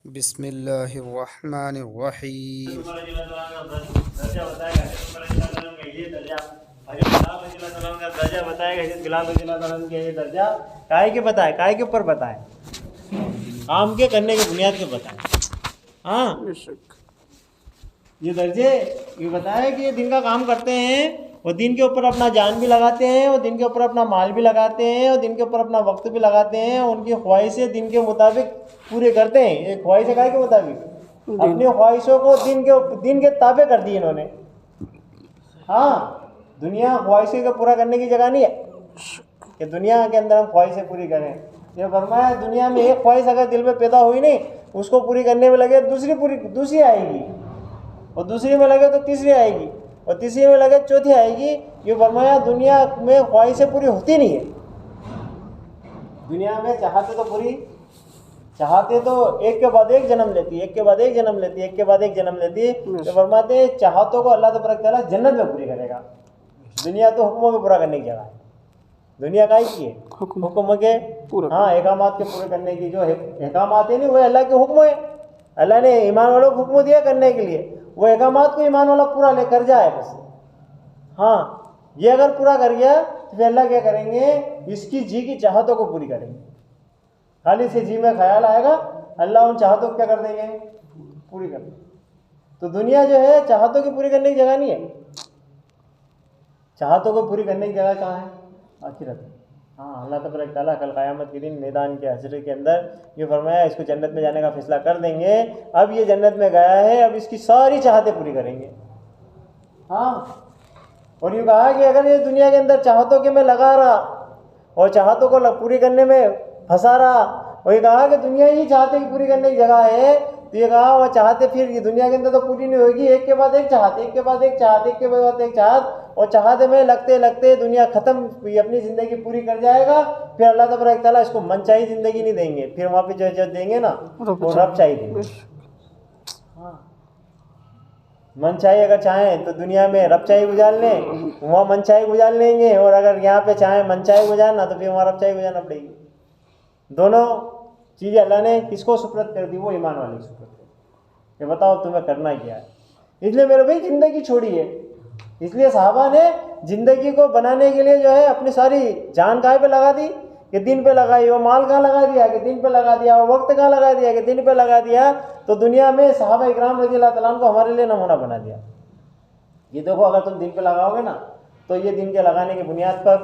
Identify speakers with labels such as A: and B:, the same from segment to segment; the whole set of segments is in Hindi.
A: बिस्मिल्लाहिर्रहमानिर्रहीम।
B: काय के बताए, काय के ऊपर बताए, काम के करने के बुनियाद के बताए। हाँ, ये दर्जे ये बताया कि ये दिन का काम करते हैं और दिन के ऊपर अपना जान भी लगाते हैं और दिन के ऊपर अपना माल भी लगाते हैं और दिन के ऊपर अपना वक्त भी लगाते हैं। उनकी ख्वाहिशें दिन के मुताबिक पूरे करते हैं। ये ख्वाहिशें काय के मुताबिक, अपनी ख्वाहिशों को दिन के ताबे कर दी इन्होंने। हाँ, दुनिया ख्वाहिशें को पूरा करने की जगह नहीं है कि दुनिया के अंदर हम ख्वाहिशें पूरी करें। ये फरमाया दुनिया में एक ख्वाहिश अगर दिल में पैदा हुई नहीं, उसको पूरी करने में लगे दूसरी आएगी और दूसरी में लगे तो तीसरी आएगी और तीसरी में लगे चौथी आएगी। ये फरमाया दुनिया में ख्वाहिशें पूरी होती नहीं है। दुनिया में चाहते तो एक के बाद एक जन्म लेती है, एक के बाद एक जन्म लेती है, एक के बाद एक जन्म लेती है। तो फरमाते हैं चाहतों को अल्लाह तबारक तआला जन्नत में पूरी करेगा। दुनिया तो हुक्मों को पूरा करने की जगह है। दुनिया का ही की है हुक्म के हाँ एकामात के पूरे करने की। जो एकामात है नहीं वो अल्लाह के हुक्म है। अल्लाह ने ईमान वालों को हुक्म दिया करने के लिए, वो एकामात को ईमान वाला पूरा लेकर जाए बस। हाँ, ये अगर पूरा कर गया तो फिर अल्लाह क्या करेंगे, इसकी जी की चाहतों को पूरी करेंगे। खाली से जी में ख्याल आएगा, अल्लाह उन चाहतों को क्या कर देंगे, पूरी कर देंगे। तो दुनिया जो है चाहतों की पूरी करने की जगह नहीं है। चाहतों को पूरी करने की जगह कहाँ है, आखिरत। हाँ, अल्लाह तबारक तआला कल क़यामत के दिन मैदान के हश्र के अंदर ये फरमाया इसको जन्नत में जाने का फैसला कर देंगे। अब ये जन्नत में गया है, अब इसकी सारी चाहतें पूरी करेंगे। हाँ, और ये कहा कि अगर ये दुनिया के अंदर चाहतों के में लगा रहा और चाहतों को पूरी करने में फंसा रहा, और ये कहा कि दुनिया ही चाहते की पूरी करने की जगह है, तो ये कहा वह चाहते फिर ये दुनिया के अंदर तो पूरी नहीं होगी, एक के बाद एक चाहते, एक के बाद एक चाहते, एक के बाद एक चाहत, और चाहते में लगते लगते दुनिया ख़त्म अपनी ज़िंदगी पूरी कर जाएगा। फिर अल्लाह तबारक तआला इसको मनचाही ज़िंदगी नहीं देंगे, फिर वहाँ पे जो देंगे ना वो रब चाही देंगे। हाँ, मनचाही अगर चाहें तो दुनिया में रबचाही गुजार लें, वहाँ मनचाही गुजार लेंगे, और अगर यहाँ पे चाहें मनचाही गुजारना तो फिर वहाँ रबचाही गुजारना पड़ेगी। दोनों चीज़ें अल्लाह ने किसको सुपुर्द कर दी, वो ईमान वाले सुपुर्द कर दी। ये बताओ तुम्हें करना क्या है। इसलिए मेरे भाई ज़िंदगी छोड़ी है। इसलिए सहाबा ने ज़िंदगी को बनाने के लिए जो है अपनी सारी जान काय पे लगा दी कि दिन पे लगाई, वो माल कहाँ लगा दिया कि दिन पे लगा दिया, वो वक्त कहाँ लगा दिया कि दिन पे लगा दिया। तो दुनिया में सहाबा इकराम रज़ियल्लाहु तआला को हमारे लिए नमूना बना दिया। ये देखो, अगर तुम दिन पे लगाओगे ना तो ये दिन के लगाने की बुनियाद पर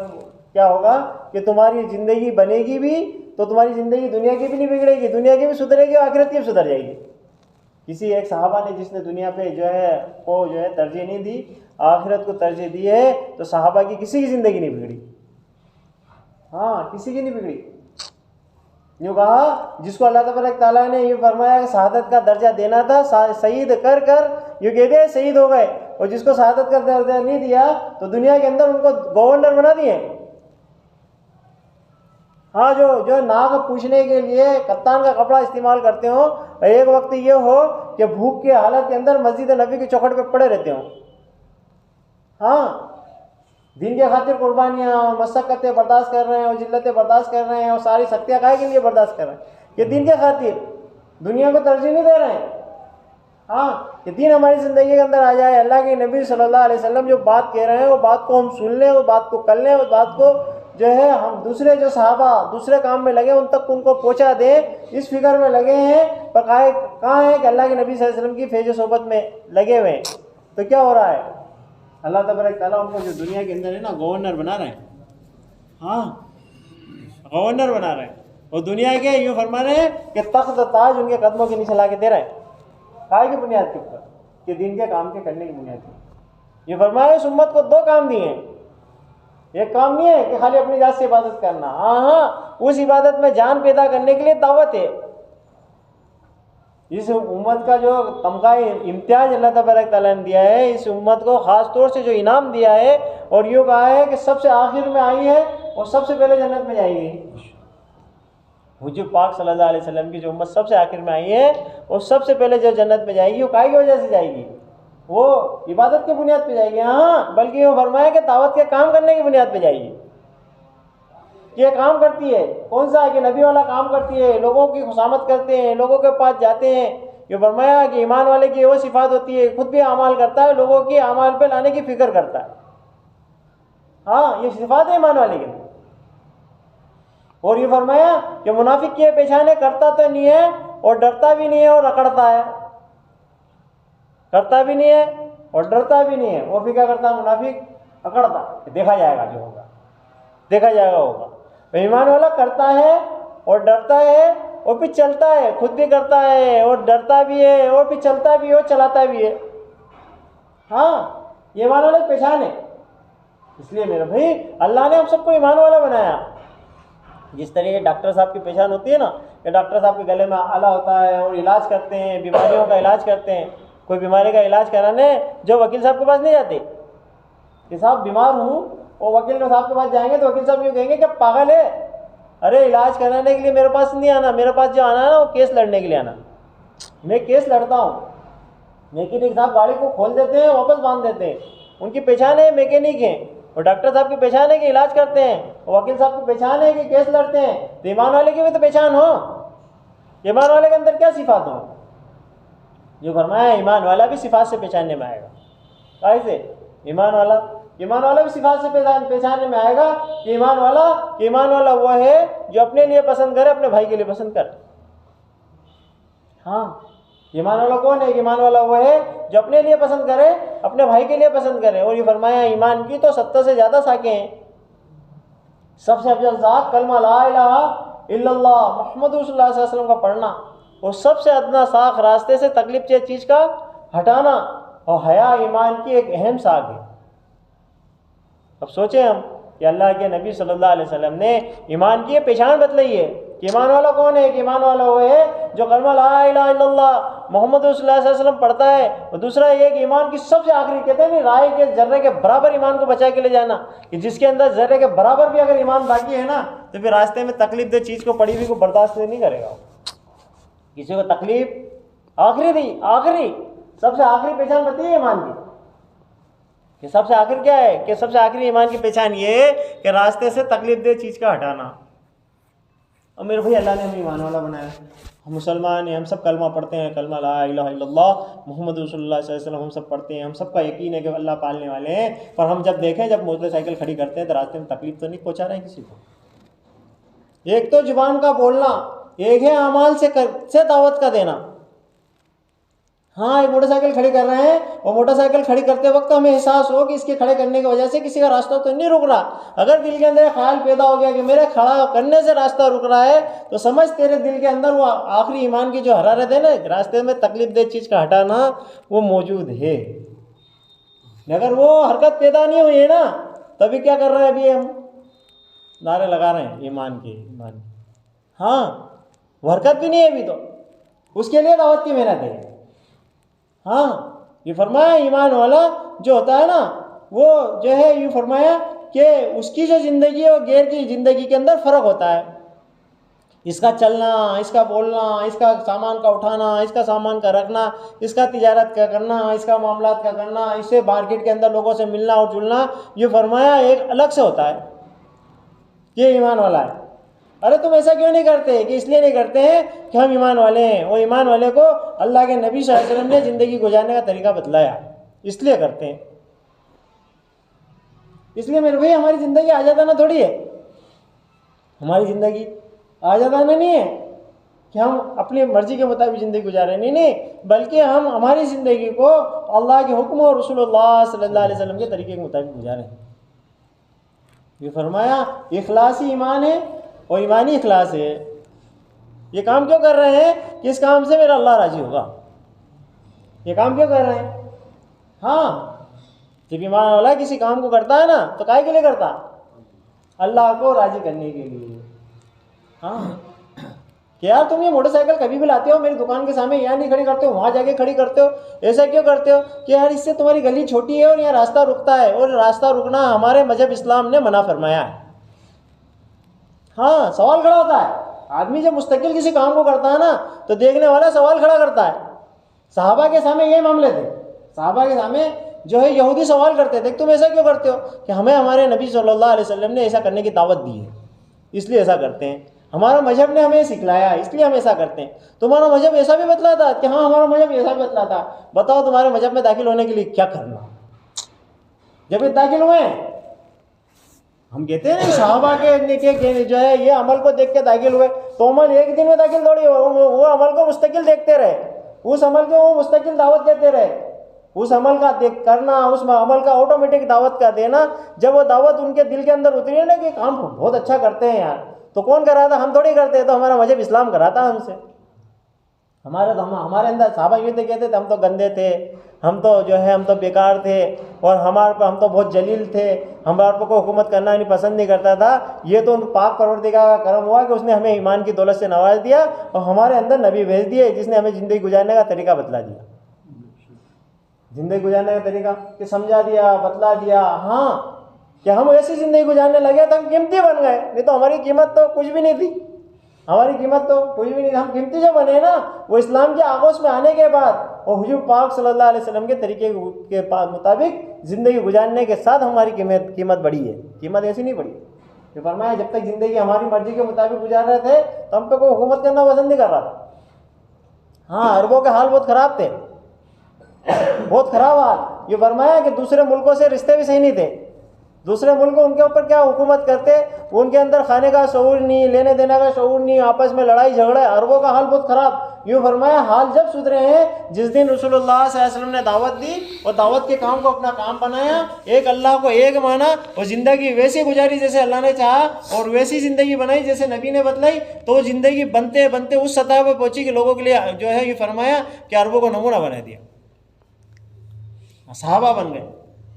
B: क्या होगा कि तुम्हारी ज़िंदगी बनेगी भी, तो तुम्हारी ज़िंदगी दुनिया की भी नहीं बिगड़ेगी, दुनिया की भी सुधरेगी और आखिरत की भी सुधर जाएगी। किसी एक सहाबा ने जिसने दुनिया पे जो है तरजीह नहीं दी, आखिरत को तरजीह दी है, तो सहाबा की किसी की ज़िंदगी नहीं बिगड़ी। हाँ, किसी की नहीं बिगड़ी। यूँ कहा जिसको अल्लाह तबारक तआला ने ये फरमाया कि शहादत का दर्जा देना था, शहीद कर यूँ कहते शहीद हो गए, और जिसको शहादत का दर्जा नहीं दिया तो दुनिया के अंदर उनको गवर्नर बना दिए। हाँ, जो नाक पूछने के लिए कप्तान का कपड़ा इस्तेमाल करते हो, एक वक्त ये हो कि भूख के हालत के अंदर मस्जिद नबी की चौखट पे पड़े रहते हो। हाँ, दिन के खातिर कुर्बानियाँ और मशक्क़तें बर्दाश्त कर रहे हैं और जिल्लतें बर्दाश्त कर रहे हैं और सारी सख्तियाँ काहे के लिए बर्दाश्त कर रहे हैं, ये दिन के खातिर, दुनिया को तरजीह नहीं दे रहे हैं। हाँ, ये दिन हमारी ज़िंदगी के अंदर आ जाए, अल्लाह के नबी सल्लल्लाहु अलैहि वसल्लम जो बात कह रहे हैं वो बात को हम सुन लें, वो बात को कर लें, उस बात को जो है हम दूसरे जो सहाबा दूसरे काम में लगे उन तक उनको पहुँचा दें, इस फिक्र में लगे हैं। पर कहाँ है कि अल्लाह के नबी सल्लल्लाहु अलैहि वसल्लम की फैज़ सोहबत में लगे हुए हैं। तो क्या हो रहा है, अल्लाह तबारक तआला उनको जो दुनिया के अंदर है ना गवर्नर बना रहे हैं। हाँ, गवर्नर बना रहे हैं, और दुनिया के यूँ फरमा रहे हैं कि तख्त ताज उनके कदमों के नीचे ला के दे रहे हैं। काय की बुनियाद के ऊपर, कि दिन के काम के करने की बुनियाद पर। ये फरमाया इस उम्मत को दो काम दिए हैं। एक काम नहीं है कि खाली अपनी जात से इबादत करना, हाँ, उस इबादत में जान पैदा करने के लिए दावत है। इस उम्मत का जो तमगा इम्तियाज अल्लाह तबारक तआला ने दिया है, इस उम्मत को ख़ास तौर से जो इनाम दिया है, और यूँ कहा है कि सबसे आखिर में आई है और सबसे पहले जन्नत में जाएगी। हुजूर पाक सल्लल्लाहु अलैहि वसल्लम की जो उम्मत सबसे आखिर में आई है और सबसे पहले जो जन्नत में जाएगी, वो काहे की वजह से जाएगी, वो इबादत की बुनियाद पे जाएगी। हाँ, बल्कि वो फरमाया कि दावत के काम करने की बुनियाद पे जाएगी। कि ये काम करती है, कौन सा, कि नबी वाला काम करती है, लोगों की खुशामद करते हैं, लोगों के पास जाते हैं। ये फरमाया कि ईमान वाले की वो सिफात होती है, खुद भी अमाल करता है, लोगों की अमाल पे लाने की फिक्र करता है। हाँ, ये सिफात है ईमान वाले की। और ये फरमाया कि मुनाफिक की पेशाने करता तो नहीं है और डरता भी नहीं है और अकड़ता है, करता भी नहीं है और डरता भी नहीं है। वो भी क्या करता है मुनाफिक? अकड़ता। देखा जाएगा जो होगा, देखा जाएगा होगा। ईमान वाला करता है और डरता है और फिर चलता है, खुद भी करता है और डरता भी है और फिर चलता भी है और चलाता भी है। हाँ, ये ईमान वाले की पहचान है। इसलिए मेरे भाई अल्लाह ने हम सबको ईमान वाला बनाया। जिस तरीके डॉक्टर साहब की पहचान होती है ना, कि डॉक्टर साहब के गले में आला होता है और इलाज करते हैं, बीमारियों का इलाज करते हैं। कोई बीमारी का इलाज कराने जो वकील साहब के पास नहीं जाते कि साहब बीमार हूँ, और वकील साहब के पास जाएंगे तो वकील साहब यूँ कहेंगे क्या पागल है, अरे इलाज कराने के लिए मेरे पास नहीं आना, मेरे पास जो आना है ना वो केस लड़ने के लिए आना। मैं केस लड़ता हूँ। मैकेनिक साहब गाड़ी को खोल देते हैं, वापस बांध देते हैं, उनकी पहचान है मैकेनिक है। और डॉक्टर साहब की पहचान है कि इलाज करते हैं, और वकील साहब की पहचान है कि केस लड़ते हैं। तो ईमान वाले की भी तो पहचान हो। ईमान वाले के अंदर क्या सिफात हो? जो फरमाया ईमान वाला भी सिफात से पहचानने में आएगा। कैसे? ईमान वाला भी सिफात से पहचानने में आएगा कि ईमान वाला वो है जो अपने लिए पसंद करे, अपने भाई के लिए पसंद करे। हाँ, ईमान वाला कौन है? ईमान वाला वो है जो अपने लिए पसंद करे, अपने भाई के लिए पसंद करे। और ये फरमाया ईमान की तो 70 से ज़्यादा साखें हैं। सबसे अफजल साख कलमा ला इलाहा इल्लल्लाह मुहम्मद रसूलुल्लाह सल्लल्लाहु अलैहि वसल्लम का पढ़ना, और सबसे अदना साख रास्ते से तकलीफ के चीज़ का हटाना, और हया ईमान की एक अहम साख है। अब सोचें हम कि अल्लाह के नबी सल्लल्लाहु अलैहि वसल्लम ने ईमान की पहचान बतलाई है कि ईमान वाला कौन है? कि ईमान वाला वो है जो कलमा ला इलाहा इल्लल्लाह मोहम्मद रसूलुल्लाह सल्लल्लाहु अलैहि वसल्लम पढ़ता है। और दूसरा ये कि ईमान की सबसे आखिरी, कहते हैं नहीं, राय के जर्रे के बराबर ईमान को बचा के ले जाना, कि जिसके अंदर जर्रे के बराबर भी अगर ईमान बाकी है ना, तो फिर रास्ते में तकलीफ दे चीज़ को पड़ी हुई को बर्दाश्त नहीं करेगा। किसी को तकलीफ आखिरी सबसे आखिरी पहचान बताइए ईमान की, कि सबसे आखिर क्या है? कि सबसे आखिरी ईमान की पहचान ये है कि रास्ते से तकलीफ दे चीज़ का हटाना। और मेरे भाई अल्लाह ने हमें ईमान वाला बनाया। हम मुसलमान हैं, हम सब कलमा पढ़ते हैं, कलमा ला इलाहा इल्लल्लाह मुहम्मद रसूलुल्लाह सल्लल्लाहु अलैहि वसल्लम हम सब पढ़ते हैं, हम सबका यकीन है कि अल्लाह पालने वाले हैं। पर हम जब देखें, जब मोटरसाइकिल खड़ी करते हैं तो रास्ते में तकलीफ तो नहीं पहुँचा रहे हैं किसी को। एक तो जुबान का बोलना, एक है अमाल से दावत का देना। हाँ, एक मोटरसाइकिल खड़ी कर रहे हैं और मोटरसाइकिल खड़ी करते वक्त हमें एहसास हो कि इसके खड़े करने की वजह से किसी का रास्ता तो नहीं रुक रहा। अगर दिल के अंदर ख्याल पैदा हो गया कि मेरे खड़ा करने से रास्ता रुक रहा है, तो समझ तेरे दिल के अंदर वो आखिरी ईमान की जो हरारत है ना, रास्ते में तकलीफ दे चीज़ का हटाना, वो मौजूद है। अगर वो हरकत पैदा नहीं हुई है ना, तभी क्या कर रहे हैं? अभी हम नारे लगा रहे हैं ईमान की। हाँ, वो हरकत भी नहीं है अभी, तो उसके लिए दावत की मेहनत है। हाँ, ये फरमाया ईमान वाला जो होता है ना, वो जो है ये फरमाया कि उसकी जो ज़िंदगी है और गैर की ज़िंदगी के अंदर फ़र्क होता है। इसका चलना, इसका बोलना, इसका सामान का उठाना, इसका सामान का रखना, इसका तिजारत का करना, इसका मामलात का करना, इससे मार्केट के अंदर लोगों से मिलना और जुलना, ये फरमाया एक अलग से होता है। ये ईमान वाला है। अरे तुम ऐसा क्यों नहीं करते? कि इसलिए नहीं करते हैं कि हम ईमान वाले हैं। वो ईमान वाले को अल्लाह के नबी सल्लल्लाहु अलैहि वसल्लम ने ज़िंदगी गुजारने का तरीका बतलाया, इसलिए करते हैं। इसलिए मेरे भाई हमारी ज़िंदगी आज़ादाना थोड़ी है। हमारी ज़िंदगी आज़ादाना नहीं है कि हम अपनी मर्ज़ी के मुताबिक ज़िंदगी गुजारें, नहीं, बल्कि हम हमारी ज़िंदगी को अल्लाह के हुक्म और रसूलुल्लाह सल्लल्लाहु अलैहि वसल्लम के तरीके के मुताबिक गुजारें। ये फरमाया इखलासी ईमान है और ईमानी इखलास है। ये काम क्यों कर रहे हैं? कि इस काम से मेरा अल्लाह राज़ी होगा। ये काम क्यों कर रहे हैं? हाँ, जब ईमान वाला किसी काम को करता है ना, तो काहे के लिए करता? अल्लाह को राज़ी करने के लिए। हाँ, कि यार तुम ये मोटरसाइकिल कभी भी लाते हो, मेरी दुकान के सामने यहाँ नहीं खड़ी करते हो, वहाँ जाके खड़ी करते हो। ऐसा क्यों करते हो? कि यार इससे तुम्हारी गली छोटी है और यहाँ रास्ता रुकता है, और रास्ता रुकना हमारे मजहब इस्लाम ने मना फरमाया है। हाँ, सवाल खड़ा होता है। आदमी जब मुस्तकिल किसी काम को करता है ना, तो देखने वाला सवाल खड़ा करता है। सहाबा के सामने ये मामले थे। सहाबा के सामने जो है यहूदी सवाल करते थे, तुम ऐसा क्यों करते हो? कि हमें हमारे नबी सल्लल्लाहु अलैहि वसल्लम ने ऐसा करने की दावत दी है, इसलिए ऐसा करते हैं, हमारा मजहब ने हमें सिखलाया इसलिए हम ऐसा करते हैं। तुम्हारा मजहब ऐसा भी बतलाता कि हाँ हमारा मजहब ऐसा भी बतलाता, बताओ तुम्हारे मजहब में दाखिल होने के लिए क्या करना। जब ये दाखिल हुए, हम कहते हैं ना साहबा के जो है ये अमल को देख के दाखिल हुए, तो अमल एक दिन में दाखिल थोड़ी, वो अमल को मुस्तकिल देखते रहे, उस अमल को वो मुस्तकिल दावत देते रहे, उस अमल का देख करना, उस अमल का ऑटोमेटिक दावत का देना। जब वो दावत उनके दिल के अंदर उतरी ना कि काम बहुत अच्छा करते हैं यार, तो कौन कराता, हम थोड़ी करते, तो हमारा मजहब इस्लाम कराता हमसे। हमारे अंदर साहबा ये तो कहते थे हम तो गंदे थे, हम तो जो है हम तो बेकार थे, और हम तो बहुत जलील थे, हमारे को हुकूमत करना नहीं पसंद नहीं करता था। ये तो पाक परवरदिगार का करम हुआ कि उसने हमें ईमान की दौलत से नवाज दिया और हमारे अंदर नबी भेज दिए जिसने हमें ज़िंदगी गुजारने का तरीका बतला दिया, ज़िंदगी गुजारने का तरीका कि समझा दिया, बतला दिया। हाँ कि हम ऐसी ज़िंदगी गुजारने लगे तो हम कीमती बन गए, नहीं तो हमारी कीमत तो कुछ भी नहीं थी, हमारी कीमत तो कुछ भी नहीं। हम कीमती जो बने ना वो इस्लाम के आगोश में आने के बाद और हुजूर पाक सल्लल्लाहु अलैहि वसल्लम के तरीके के मुताबिक ज़िंदगी गुजारने के साथ हमारी कीमत बढ़ी है। कीमत ऐसी नहीं बढ़ी। तो फरमाया जब तक ज़िंदगी हमारी मर्जी के मुताबिक गुजार रहे थे तो हम पे कोई हुकूमत करना पसंद नहीं कर रहा था। हाँ, अरबों के हाल बहुत ख़राब थे, बहुत ख़राब हाल। ये फरमाया कि दूसरे मुल्कों से रिश्ते भी सही नहीं थे, दूसरे मुल्क उनके ऊपर क्या हुकूमत करते, उनके अंदर खाने का शऊर नहीं, लेने देने का शऊर नहीं, आपस में लड़ाई झगड़े, अरबों का हाल बहुत ख़राब। यूँ फरमाया हाल जब सुधरे हैं जिस दिन रसूलुल्लाह सल्लल्लाहु अलैहि वसल्लम ने दावत दी और दावत के काम को अपना काम बनाया, एक अल्लाह को एक माना और ज़िंदगी वैसी गुजारी जैसे अल्लाह ने चाहा और वैसी ज़िंदगी बनाई जैसे नबी ने बतलाई, तो वो ज़िंदगी बनते बनते उस सतह पर पहुँची कि लोगों के लिए जो है ये फरमाया कि अरबों को नमूना बना दिया, सहाबा बन गए।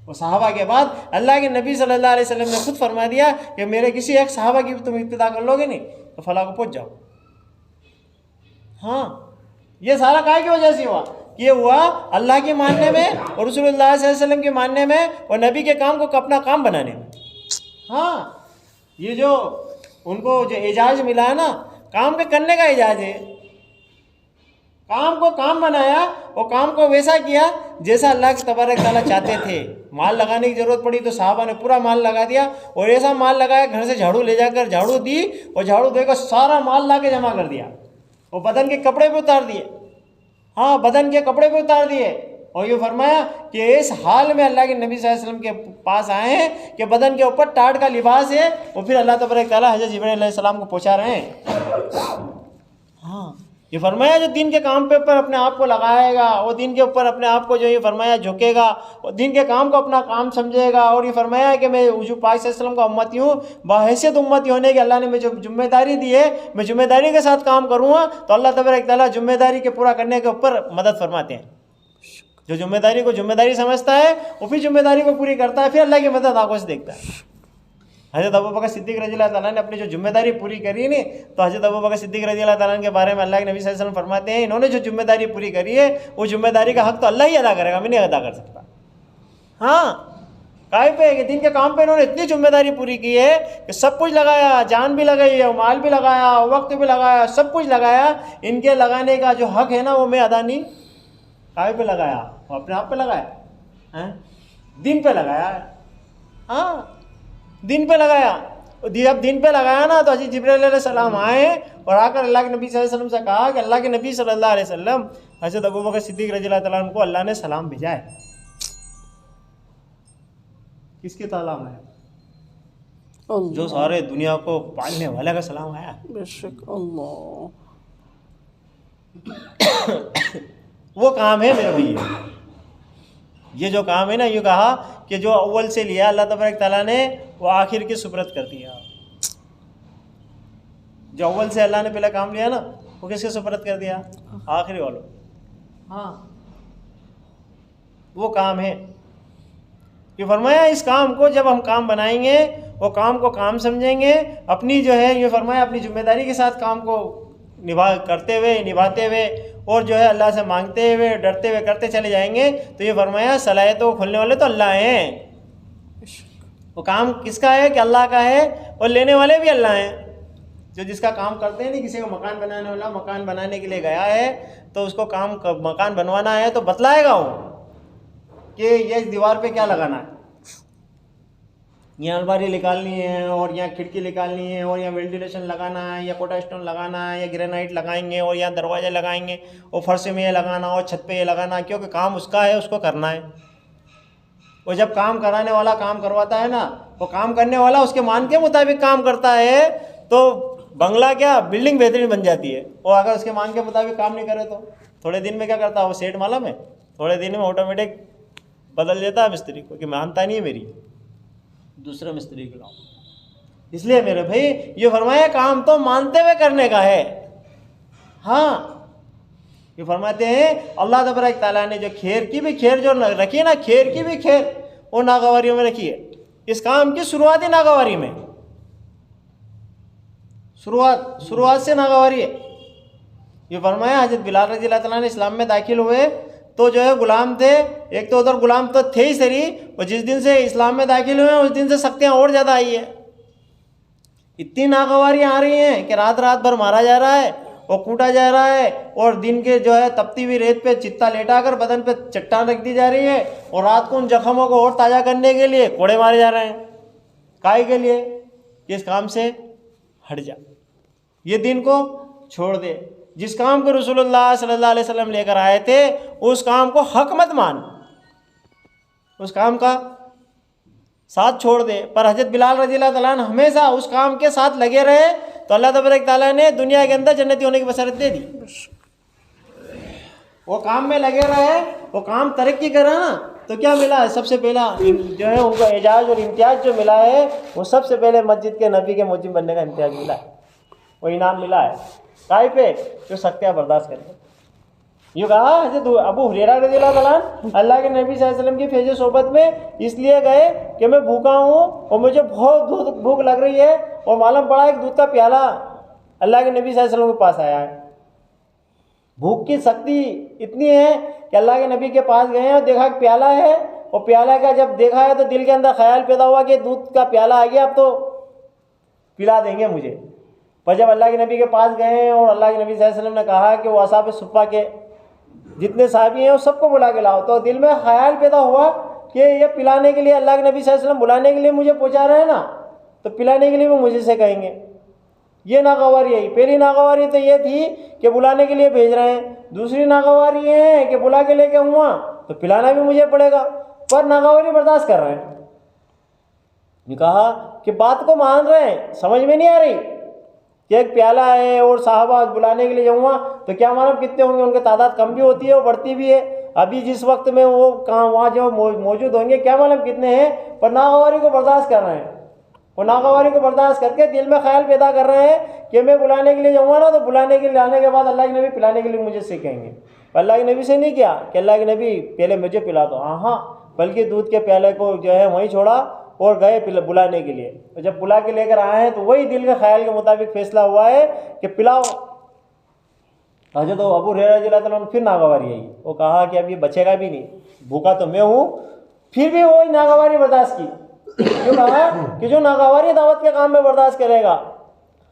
B: और सहाबा के बाद अल्लाह के नबी सल्लल्लाहु अलैहि वसल्लम ने खुद फरमा दिया कि मेरे किसी एक सहाबा की तुम इब्तिदा कर लोगे नहीं तो फला को पहुँच जाओ। हाँ, ये सारा काहे की वजह से हुआ? ये हुआ अल्लाह के मानने में और रसूलुल्लाह सल्लल्लाहु अलैहि वसल्लम के मानने में और नबी के काम को अपना काम बनाने में। हाँ, ये जो उनको जो एजाज़ मिला है ना, काम के करने का एजाज़ है, काम को काम बनाया और काम को वैसा किया जैसा अल्लाह के तबारक ताला चाहते थे। माल लगाने की ज़रूरत पड़ी तो साहबा ने पूरा माल लगा दिया और ऐसा माल लगाया घर से झाड़ू ले जाकर झाड़ू दी और झाड़ू देकर सारा माल ला के जमा कर दिया और बदन के कपड़े पे उतार दिए। हाँ, बदन के कपड़े पे उतार दिए और ये फरमाया कि इस हाल में अल्लाह के नबी सल्लल्लाहु अलैहि वसल्लम के पास आए हैं कि बदन के ऊपर टाट का लिबास है और फिर अल्लाह तबारक ताला हज़रत जिब्रील अलैहिस्सलाम को पहुँचा रहे हैं। हाँ, ये फरमाया जो दिन के काम पे ऊपर अपने आप को लगाएगा और दिन के ऊपर अपने आप को जो ये फरमाया झुकेगा और दिन के काम को अपना काम समझेगा और ये फरमाया कि मैं हुजूर पाक सल्लल्लाहु अलैहि वसल्लम का उम्मती हूँ, बाहैसियत उम्मती होने के अल्लाह ने मुझे जिम्मेदारी दी है, मैं जिम्मेदारी के साथ काम करूँगा तो अल्लाह तबारक तआला जिम्मेदारी के पूरा करने के ऊपर मदद फरमाते हैं। जो जिम्मेदारी को जिम्मेदारी समझता है वो फिर जिम्मेदारी को पूरी करता है, फिर अल्लाह की मदद आंखों से देखता है। हज़रत अबू बकर सिद्दीक़ रज़ियल्लाहु ताला ने अपनी जो जिम्मेदारी पूरी करी नहीं, तो हज़रत अबू बकर सिद्दीक़ रज़ियल्लाहु ताला के बारे में अल्लाह के नबी सल्लल्लाहु अलैहि वसल्लम फरमाते हैं इन्होंने जो जिम्मेदारी पूरी करी है वो जिम्मेदारी का हक़ तो अल्लाह ही अदा करेगा, मैं नहीं अदा कर सकता। हाँ, काहे पे कि दिन के काम पे इन्होंने इतनी जिम्मेदारी पूरी की है कि सब कुछ लगाया, जान भी लगाई है, माल भी लगाया, वक्त भी लगाया, सब कुछ लगाया, इनके लगाने का जो हक़ है ना वो मैं अदा नहीं, काहे पे लगाया, वो अपने आप पे लगाया, दिन पे लगाया। हाँ, दिन पे लगाया। जब दिन पे लगाया ना तो हज़रत जिब्रील अलैहिस्सलाम आए और आकर अल्लाह के नबी सल्लल्लाहु अलैहि वसल्लम से कहा कि अल्लाह के नबी सल्लल्लाहु अलैहि वसल्लम हज़रत अबू बकर सिद्दीक़ रज़ियल्लाहु ताला अन्हु को अल्लाह ने सलाम भेजा है। किसके सलाम आया? जो सारे दुनिया को पालने वाले का सलाम आया।
C: बेशक अल्लाह।
B: वो काम है मेरे भैया, ये जो काम है ना, ये कहा कि जो अव्वल से लिया अल्लाह तबारक ताला ने वो आखिर की सुपुर्द कर दिया। जो अव्वल से अल्लाह ने पहला काम लिया ना वो किसके सुपुर्द कर दिया? आखिरी वालों। हाँ, वो काम है। ये फरमाया इस काम को जब हम काम बनाएंगे, वो काम को काम समझेंगे, अपनी जो है ये फरमाया अपनी जिम्मेदारी के साथ काम को निभाते हुए और जो है अल्लाह से मांगते हुए डरते हुए करते चले जाएंगे, तो ये फरमाया सलाहियतों को खोलने वाले तो अल्लाह हैं। वो काम किसका है कि अल्लाह का है और लेने वाले भी अल्लाह हैं। जो जिसका काम करते हैं नहीं, किसी को मकान बनाने वाला मकान बनाने के लिए गया है तो उसको काम मकान बनवाना है तो बतलाएगा वो कि ये दीवार पे क्या लगाना है, यहाँ अलमारी निकालनी है और यहाँ खिड़की निकालनी है और यहाँ वेंटिलेशन लगाना है या कोटा स्टोन लगाना है या ग्रेनाइट लगाएंगे और यहाँ दरवाजे लगाएंगे और फर्श में ये लगाना और छत पे ये लगाना है, क्योंकि काम उसका है, उसको करना है। और जब काम कराने वाला काम करवाता है ना, वो काम करने वाला उसके मान के मुताबिक काम करता है तो बंगला क्या बिल्डिंग बेहतरीन बन जाती है। और अगर उसके मान के मुताबिक काम नहीं करे तो थोड़े दिन में क्या करता है वो सेठ मालूम है, थोड़े दिन में ऑटोमेटिक बदल देता है मिस्त्री को कि मानता नहीं है मेरी, दूसरे मिस्त्री को लाओ। इसलिए मेरे भाई ये फरमाया काम तो मानते हुए करने का है। हाँ, ये फरमाते हैं अल्लाह तबारक ताला ने जो खैर की भी खैर जो रखी है ना, खैर की भी खैर वो नागवारियों में रखी है। इस काम की शुरुआत ही नागवारी में, शुरुआत से नागवारी है। ये फरमाया हजरत बिलाल रज़ी अल्लाह तआला ने इस्लाम में दाखिल हुए तो जो है गुलाम थे, एक तो उधर गुलाम तो थे ही सही, और जिस दिन से इस्लाम में दाखिल हुए उस दिन से सख्तियाँ और ज़्यादा आई है। इतनी नागवारियाँ आ रही हैं कि रात रात भर मारा जा रहा है और कूटा जा रहा है, और दिन के जो है तपती हुई रेत पे चित्ता लेटाकर बदन पे चट्टान रख दी जा रही है, और रात को उन जख्मों को और ताज़ा करने के लिए कोड़े मारे जा रहे हैं। काहे के लिए? कि इस काम से हट जा, ये दिन को छोड़ दे। जिस काम को रसूलुल्लाह सल्लल्लाहु अलैहि वसल्लम लेकर आए थे उस काम को हक मत मान, उस काम का साथ छोड़ दे। पर हजरत बिलाल रज़ी अल्लाह तआला अन्हु हमेशा उस काम के साथ लगे रहे तो अल्लाह तबारक ताला ने दुनिया के अंदर जन्नती होने की बशरत दे दी। वो काम में लगे रहे, वो काम तरक्की करा ना, तो क्या मिला है? सबसे पहला जो है उनको एजाज और इम्तियाज जो मिला है वो सबसे पहले मस्जिद के नबी के मुजिब बनने का इम्तियाज मिला है, वो इनाम मिला है। काय पे? जो सख्तियाँ बर्दाश्त करके। यूँ कहा हज़रत अबू हुरैरा रज़ियल्लाहु ताला अन्हु अल्लाह के नबी सल्लल्लाहु अलैहि वसल्लम की फैज़ सोबत में इसलिए गए कि मैं भूखा हूँ और मुझे बहुत भूख लग रही है, और मालूम पड़ा एक दूध का प्याला अल्लाह के नबी सल्लल्लाहु अलैहि वसल्लम के पास आया है। भूख की शक्ति इतनी है कि अल्लाह के नबी के पास गए हैं और देखा कि प्याला है, और प्याला का जब देखा है तो दिल के अंदर ख्याल पैदा हुआ कि दूध का प्याला आ गया, अब तो पिला देंगे मुझे। पर जब अल्लाह के नबी के पास गए और अल्लाह के नबी सल्लल्लाहु अलैहि वसल्लम ने कहा कि वो असाब सुफ़ा के जितने साहबी हैं वो सबको बुला के लाओ, तो दिल में ख्याल पैदा हुआ कि ये पिलाने के लिए अल्लाह के नबी सल्लल्लाहु अलैहि वसल्लम बुलाने के लिए मुझे पहुँचा रहे हैं ना, तो पिलाने के लिए वो मुझे से कहेंगे। ये नागवारी है। पहली नागवारी तो ये थी कि बुलाने के लिए भेज रहे हैं, दूसरी नागवारी ये है कि बुला के लेके हुआ तो पिलाना भी मुझे पड़ेगा, पर नागवारी बर्दाश्त कर रहे हैं। ये कहा कि बात को मान रहे हैं, समझ में नहीं आ रही कि एक प्याला है और साहबा बुलाने के लिए जाऊँगा तो क्या मालूम कितने होंगे, उनकी तादाद कम भी होती है और बढ़ती भी है। अभी जिस वक्त में वो कहाँ वहाँ जो मौजूद होंगे क्या मालूम कितने हैं, पर नागवारी को बर्दाश्त कर रहे हैं। और नागवारी को बर्दाश्त करके दिल में ख्याल पैदा कर रहे हैं कि मैं बुलाने के लिए जाऊँगा ना, तो बुलाने के लिए आने के बाद अल्लाह के नबी पिलाने के लिए मुझे से कहेंगे। अल्लाह के नबी से नहीं किया कि अल्लाह के नबी पहले मुझे पिला दो, हाँ, बल्कि दूध के प्याले को जो है वहीं छोड़ा और गए बुलाने के लिए। और जब बुला के लेकर आए हैं तो वही दिल के ख्याल के मुताबिक फैसला हुआ है कि पिलाओ। हजरत तो अबू हुरैरा रज़ियल्लाहु ताला अन्हु फिर नागवारी आई, वो कहा कि अब ये बचेगा भी नहीं, भूखा तो मैं हूँ। फिर भी वही नागवारी बर्दाश्त की। क्यों कहा कि जो नागवारी दावत के काम में बर्दाश्त करेगा,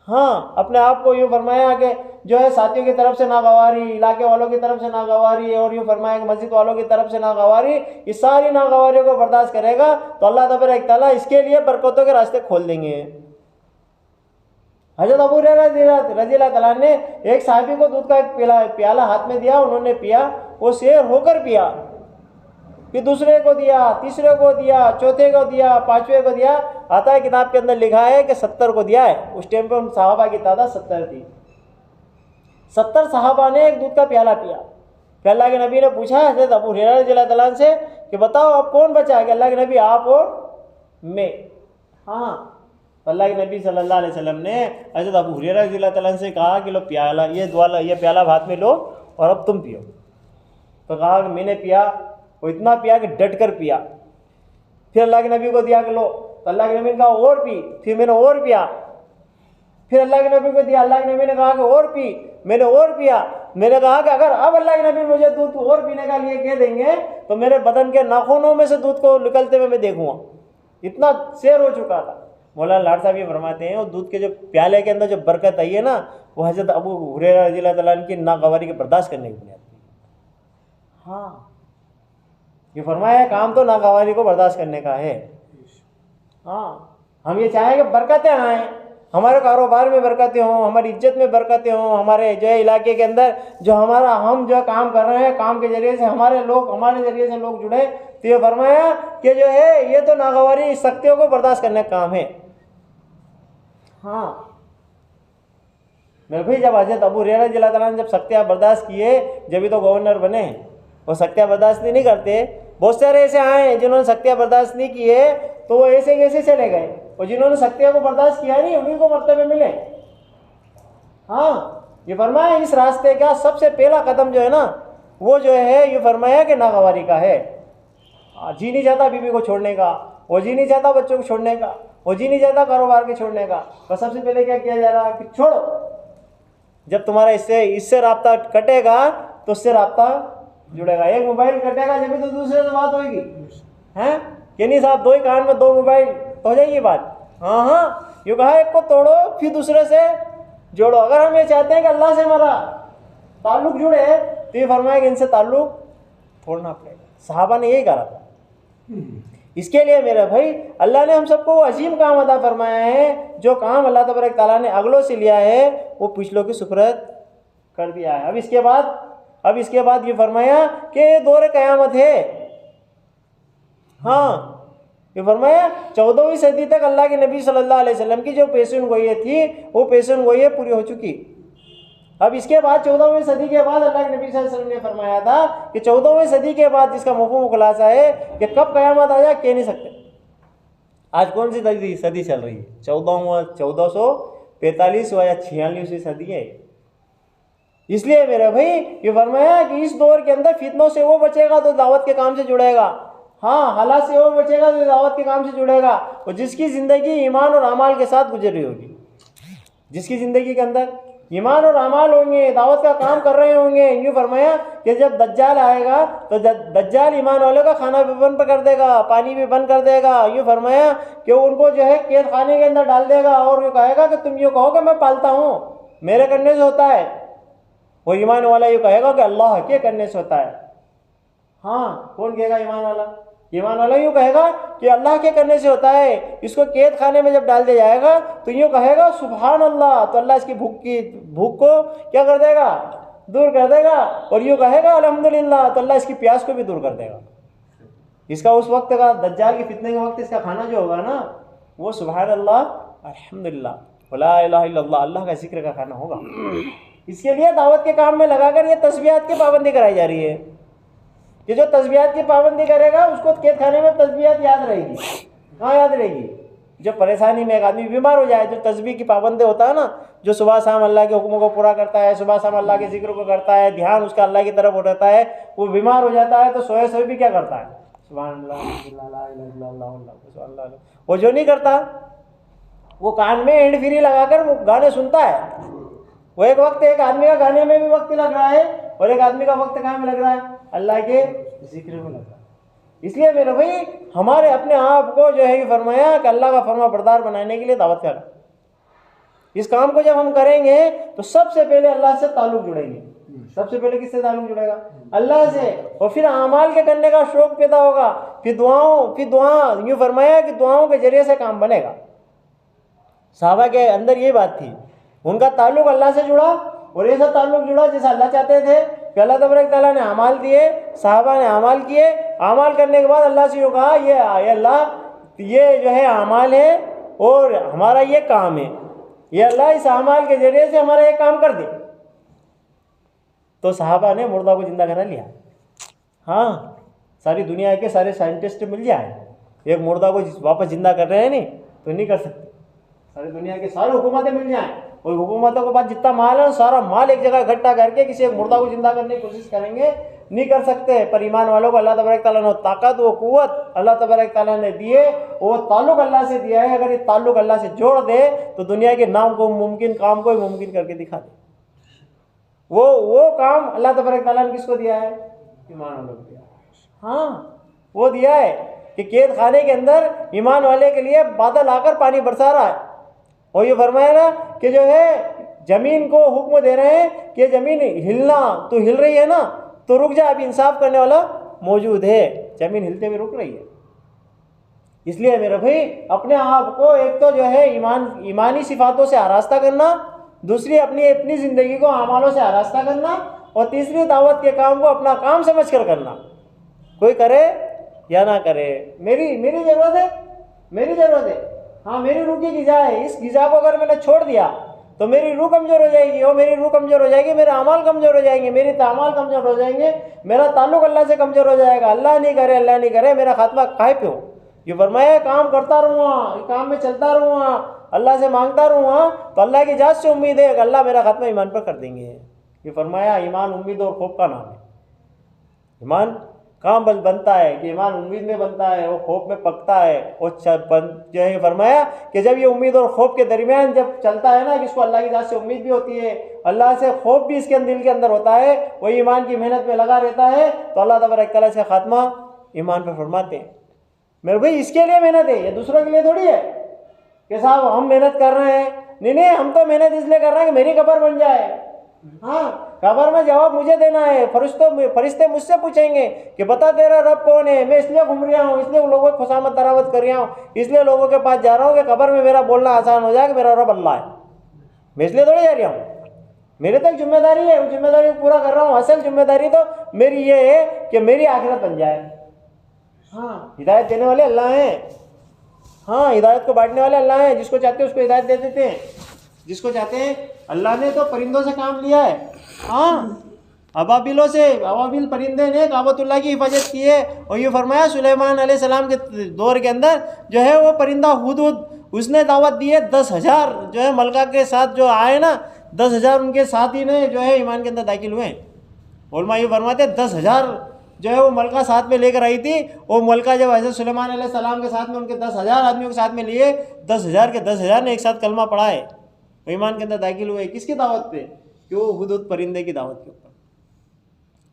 B: हाँ, अपने आप को यूँ फरमाया कि जो है साथियों की तरफ से नागवारी, इलाके वालों की तरफ से नागवारी, और यूँ फरमाया कि मस्जिद वालों की तरफ से नागवारी, इस सारी नागवारियों को बर्दाश्त करेगा तो अल्लाह तबारक तआला इसके लिए बरकतों के रास्ते खोल देंगे। हज़रत अबू हुरैरा रज़ियल्लाहु ताला ने एक साहबी को दूध का एक प्याला हाथ में दिया, उन्होंने पिया, वो शेर होकर पिया, फिर दूसरे को दिया, तीसरे को दिया, चौथे को दिया, पांचवें को दिया। आता है किताब के अंदर लिखा है कि 70 को दिया है। उस टाइम पे उन सहाबा की तादाद 70 थी। 70 सहाबा ने एक दूध का प्याला पिया। फिर अल्लाह के नबी ने पूछा हज़रत अबू हुरैरा रज़ियल्लाहु ताला से कि बताओ अब कौन बचा? कि अल्लाह के नबी आप और मैं। हाँ, अल्लाह के नबी सल्लल्लाहु अलैहि वसल्लम ने हज़रत अबू हुरैरा रज़ियल्लाहु ताला से कहा कि लो प्याला, ये प्याला हाथ में लो और अब तुम पियो। तो कहा कि मैंने पिया, वो इतना पिया कि डट कर पिया। फिर अल्लाह के नबी को दिया कि लो, तो अल्लाह के नबी ने कहा और पी, फिर मैंने और पिया। फिर अल्लाह के नबी को दिया, अल्लाह के नबी ने कहा कि और पी, मैंने और पिया। मैंने कहा कि अगर अब अल्लाह के नबी मुझे दूध और पीने का लिए कह देंगे तो मेरे बदन के नाखूनों में से दूध को निकलते हुए मैं देखूंगा। इतना शेर हो चुका था। मौलाना लाड साहब ये फरमाते हैं वो दूध के जो प्याले के अंदर जो बरकत आई है ना, वो हज़रत अबू हुरैरा रज़ियल्लाहु ताला अन्हु की नागवारी के बर्दाश्त करने की बुनियाद पर। हाँ, ये फरमाया काम तो नागवारी को बर्दाश्त करने का है। हाँ, हम ये चाहें कि बरकतें आएँ, हमारे कारोबार में बरकतें हों, हमारी इज्जत में बरकतें हों, हमारे जो है इलाके के अंदर जो हम जो काम कर रहे हैं, काम के जरिए से हमारे जरिए से लोग जुड़े। तो ये फरमाया कि जो है ये तो नागवारी सख्तियों को बर्दाश्त करने का काम है। हाँ, मेरे भाई जब हज़रत अबू हुरैरा रज़ियल्लाहु ताला ने जब सख्तियाँ बर्दाश्त किए, जब भी तो गवर्नर बने। वो सख्तियाँ बर्दाश्त नहीं करते। बहुत सारे ऐसे आए जिन्होंने सख्तियाँ बर्दाश्त नहीं किए तो वो ऐसे कैसे चले गए, और जिन्होंने सख्तियों को बर्दाश्त किया नहीं उन्हीं को मर्तबे मिले। हाँ, ये फरमाया इस रास्ते का सबसे पहला कदम जो है ना, वो जो है ये फरमाया कि नागवारी का है। जी नहीं चाहता बीवी को छोड़ने का, वो जी नहीं चाहता बच्चों को छोड़ने का, वो जी नहीं चाहता कारोबार के छोड़ने का। बस सबसे पहले क्या किया जा रहा है कि छोड़ो। जब तुम्हारा इससे राब्ता कटेगा तो उससे राब्ता जुड़ेगा। एक मोबाइल कटेगा जब भी तो दूसरे से बात होगी, हैं कि नहीं साहब? दो ही कान में दो मोबाइल तो हो जाएगी बात। हाँ, यूँ कहा एक को तोड़ो फिर दूसरे से जोड़ो। अगर हम ये चाहते हैं कि अल्लाह से हमारा ताल्लुक जुड़े तो ये फरमाया कि इनसे ताल्लुक तोड़ना पड़ेगा। सहाबा ने यही कहा था। इसके लिए मेरे भाई अल्लाह ने हम सबको वो अजीम काम अदा फरमाया है, जो काम अल्लाह तबारक ताला ने अगलों से लिया है वो पिछलों की सुपुर्द कर दिया है। अब इसके बाद ये फरमाया कि ये दौर क़यामत है। हाँ, ये फरमाया 14वीं सदी तक अल्लाह के नबी सल्लल्लाहु अलैहि वसल्लम की जो पेशन गोई थी वो पेशन गोई पूरी हो चुकी। अब इसके बाद 14वीं सदी के बाद अल्लाह के नबी सल्लल्लाहु अलैहि वसल्लम ने फरमाया था कि 14वीं सदी के बाद, जिसका मफ़हूम खुलासा है कि कब क़यामत आ जाए कह नहीं सकते। आज कौन सी सदी चल रही है? 1445 या 46वीं सदी है। इसलिए मेरे भाई ये फरमाया कि इस दौर के अंदर फितनों से वो बचेगा तो दावत के काम से जुड़ेगा। हाँ, हालात से वो बचेगा तो दावत के काम से जुड़ेगा। और जिसकी ज़िंदगी ईमान और अमाल के साथ गुजर रही होगी, जिसकी ज़िंदगी के अंदर ईमान और अमाल होंगे, दावत का काम कर रहे होंगे, यूँ फरमाया कि जब दज्जाल आएगा तो दज्जाल ईमान वालों का खाना भी बंद कर देगा, पानी भी बंद कर देगा। यूँ फरमाया कि उनको जो है कैद खाने के अंदर डाल देगा और यूँ कहेगा कि तुम यूँ कहो कि मैं पालता हूँ, मेरे करने से होता है। वो ईमान वाला यूँ कहेगा कि अल्लाह के करने से होता है। हाँ, कौन कहेगा? ईमान वाला। ईमान वाला यूँ कहेगा कि अल्लाह के करने से होता है। इसको कैद खाने में जब डाल दिया जाएगा तो यूँ कहेगा सुभान अल्लाह, तो अल्लाह इसकी भूख को क्या कर देगा? दूर कर देगा। और यूँ कहेगा अल्हम्दुलिल्लाह, तो अल्लाह इसकी प्यास को भी दूर कर देगा। इसका उस वक्त का दज्जाल के फितने के वक्त इसका खाना जो होगा ना, वो सुभान अल्लाह, अल्हम्दुलिल्लाह, ला इलाहा इल्लल्लाह, अल्लाह का जिक्र का खाना होगा। इसके लिए दावत के काम में लगाकर ये तस्बीहात की पाबंदी कराई जा रही है कि जो तस्बीहात की पाबंदी करेगा उसको कैद खाने में तस्बीहात याद रहेगी। हाँ, याद रहेगी। जो परेशानी में एक आदमी बीमार हो जाए, जो तस्बीह की पाबंदी होता है ना, जो सुबह शाम अल्लाह के हुक्मों को पूरा करता है, सुबह शाम अल्लाह के जिक्र को करता है, ध्यान उसका अल्लाह की तरफ उठाता है, वो बीमार हो जाता है तो सोए भी क्या करता है? सुभान अल्लाह, वो जो नहीं करता वो कान में हैंड फ्री लगाकर वो गाने सुनता है। वो एक आदमी का गाने में भी वक्त लग रहा है और एक आदमी का वक्त कहाँ में लग रहा है? अल्लाह के जिक्र में लग रहा है। इसलिए मेरे भाई हमारे अपने आप को जो है फरमाया कि अल्लाह का फरमा बरदार बनाने के लिए दावत कर। इस काम को जब हम करेंगे तो सबसे पहले अल्लाह से ताल्लुक जुड़ेंगे। सबसे पहले किससे ताल्लुक जुड़ेगा? अल्लाह से। और फिर अमाल के करने का शौक पैदा होगा, फिर दुआ यूँ फरमाया कि दुआओं के जरिए से काम बनेगा। सहाबा के अंदर ये बात थी, उनका ताल्लुक अल्लाह से जुड़ा और ऐसा ताल्लुक जुड़ा जैसा अल्लाह चाहते थे कि अल्लाह तबारक ताला ने अमाल दिए, सहाबा ने अमाल किए। अमाल करने के बाद अल्लाह से यूँ कहा, ये अल्लाह ये जो है अमाल है और हमारा ये काम है, ये अल्लाह इस अमाल के जरिए से हमारा एक काम कर दे। तो सहाबा ने मुर्दा को जिंदा करा लिया। हाँ, सारी दुनिया के सारे साइंटिस्ट मिल जाए, एक मुर्दा को वापस जिंदा कर रहे हैं नहीं तो नहीं कर सकते। सारी दुनिया के सारे हुकूमतें मिल जाएं और हुकूमतों के पास जितना माल है सारा माल एक जगह इकट्ठा करके किसी एक मुर्दा को जिंदा करने की कोशिश करेंगे, नहीं कर सकते। पर ईमान वालों को अल्लाह तबारक ताला ने ताकत व कुव्वत अल्लाह तबारक ताला ने दिए, वो ताल्लुक अल्लाह से दिया है। अगर ये ताल्लुक अल्लाह से जोड़ दे तो दुनिया के नाम को मुमकिन काम को मुमकिन करके दिखा दे। वो काम अल्लाह तबारक ताला ने किसको दिया है? ईमान वालों को दिया। हाँ, वो दिया है कि कैद खाने के अंदर ईमान वाले के लिए बादल आकर पानी बरसा रहा है। और ये फरमाया ना कि जो है जमीन को हुक्म दे रहे हैं कि जमीन हिलना, तो हिल रही है ना तो रुक जा, अभी इंसाफ करने वाला मौजूद है। जमीन हिलते हुए रुक रही है। इसलिए मेरे भाई अपने आप को एक तो जो है ईमानी सिफातों से आरास्ता करना, दूसरी अपनी ज़िंदगी को अमालों से आरास्ता करना, और तीसरी दावत के काम को अपना काम समझ कर करना। कोई करे या ना करे, मेरी ज़रूरत है। हाँ, मेरी रूह की ग़िज़ा है, इस ग़िज़ा को अगर मैंने छोड़ दिया तो मेरी रूह कमज़ोर हो जाएगी, और मेरी रूह कमज़ोर हो जाएगी, मेरे अमाल कमज़ोर हो जाएंगे, मेरे तामाल कमज़ोर हो जाएंगे, मेरा ताल्लुक़ अल्लाह से कमज़ोर हो जाएगा। अल्लाह नहीं करे मेरा खात्मा काहे पे हो। ये फरमाया काम करता रहूँगा, काम में चलता रहूँगा, अल्लाह से मांगता रहूँगा, तो अल्लाह की जात से उम्मीद है कि अल्लाह मेरा खात्मा ईमान पर कर देंगे। ये फरमाया ईमान उम्मीद और खौफ का नाम है। ईमान कहाँ बनता है कि ईमान उम्मीद में बनता है, वो खौफ में पकता है। और जो है फरमाया कि जब ये उम्मीद और खौफ के दरमियान जब चलता है ना, कि इसको अल्लाह की जात से उम्मीद भी होती है, अल्लाह से खौफ भी इसके दिल के अंदर होता है, वो ईमान की मेहनत में लगा रहता है, तो अल्लाह तबारक तआला से खात्मा ईमान पर फरमाते हैं। मेरे भाई इसके लिए मेहनत है, ये दूसरों के लिए थोड़ी है कि साहब हम मेहनत कर रहे हैं। नहीं, हम तो मेहनत इसलिए कर रहे हैं कि मेरी कब्र बन जाए। हाँ, कब्र में जवाब मुझे देना है। फरिश्ते मुझसे पूछेंगे कि बता तेरा रब कौन है। मैं इसलिए घूम रहा हूँ, इसलिए लोगों को खुशामद तरावत कर रहा हूँ, इसलिए लोगों के पास जा रहा हूँ कि कब्र में मेरा बोलना आसान हो जाए कि मेरा रब अल्लाह है। मैं इसलिए थोड़ी जा रहा हूँ, मेरे तो एक जिम्मेदारी है, उस जिम्मेदारी को पूरा कर रहा हूँ। असल जिम्मेदारी तो मेरी ये है कि मेरी आखिरत बन जाए। हाँ, हिदायत देने वाले अल्लाह हैं। हाँ, हिदायत को बांटने वाले अल्लाह हैं। जिसको चाहते हैं उसको हिदायत दे देते हैं, जिसको चाहते हैं। अल्लाह ने तो परिंदों से काम लिया है। हाँ, अबाबिल परिंदे ने काबतुल्लाह की हिफाजत की है। और ये फरमाया सुलेमान अलैहिस्सलाम के दौर के अंदर जो है वो परिंदा हुदहुद, उसने दावत दी है। 10,000 जो है मलका के साथ जो आए ना, 10,000 उनके साथी ने जो है ईमान के अंदर दाखिल हुए। उलमा ये फरमाते 10,000 जो है वो मलका साथ में लेकर आई थी। वो मलका जब हज़रत सुलेमान अलैहिस्सलाम के साथ में उनके 10,000 आदमियों के साथ में लिए, 10,000 के 10,000 ने एक साथ कलमा पढ़ा है, वो ईमान के अंदर दाखिल हुए। किसकी दावत पे? कि वो हुदहुद परिंदे की दावत के ऊपर।